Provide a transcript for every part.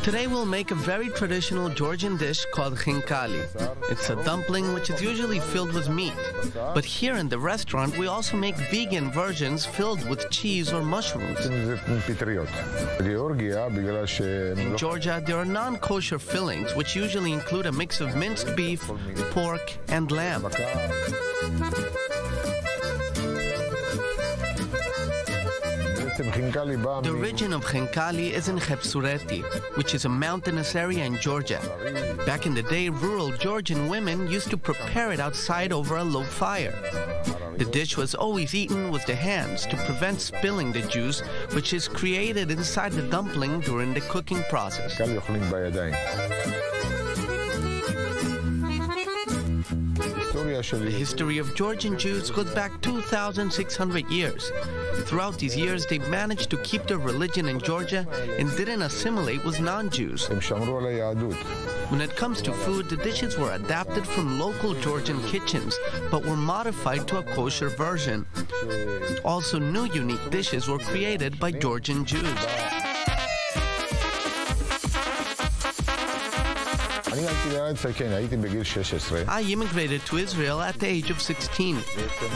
Today we'll make a very traditional Georgian dish called Khinkali. It's a dumpling which is usually filled with meat. But here in the restaurant we also make vegan versions filled with cheese or mushrooms. In Georgia there are non-kosher fillings which usually include a mix of minced beef, pork and lamb. The origin of Khinkali is in Khepsureti, which is a mountainous area in Georgia. Back in the day, rural Georgian women used to prepare it outside over a low fire. The dish was always eaten with the hands to prevent spilling the juice, which is created inside the dumpling during the cooking process. The history of Georgian Jews goes back 2,600 years. Throughout these years, they managed to keep their religion in Georgia and didn't assimilate with non-Jews. When it comes to food, the dishes were adapted from local Georgian kitchens, but were modified to a kosher version. Also, new unique dishes were created by Georgian Jews. I immigrated to Israel at the age of 16.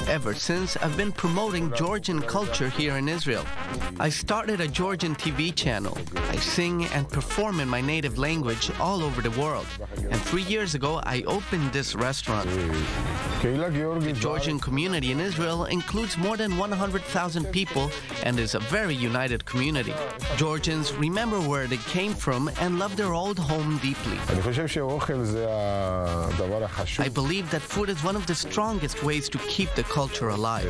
Ever since, I've been promoting Georgian culture here in Israel. I started a Georgian TV channel. I sing and perform in my native language all over the world. And 3 years ago, I opened this restaurant. The Georgian community in Israel includes more than 100,000 people and is a very united community. Georgians remember where they came from and love their old home deeply. I believe that food is one of the strongest ways to keep the culture alive.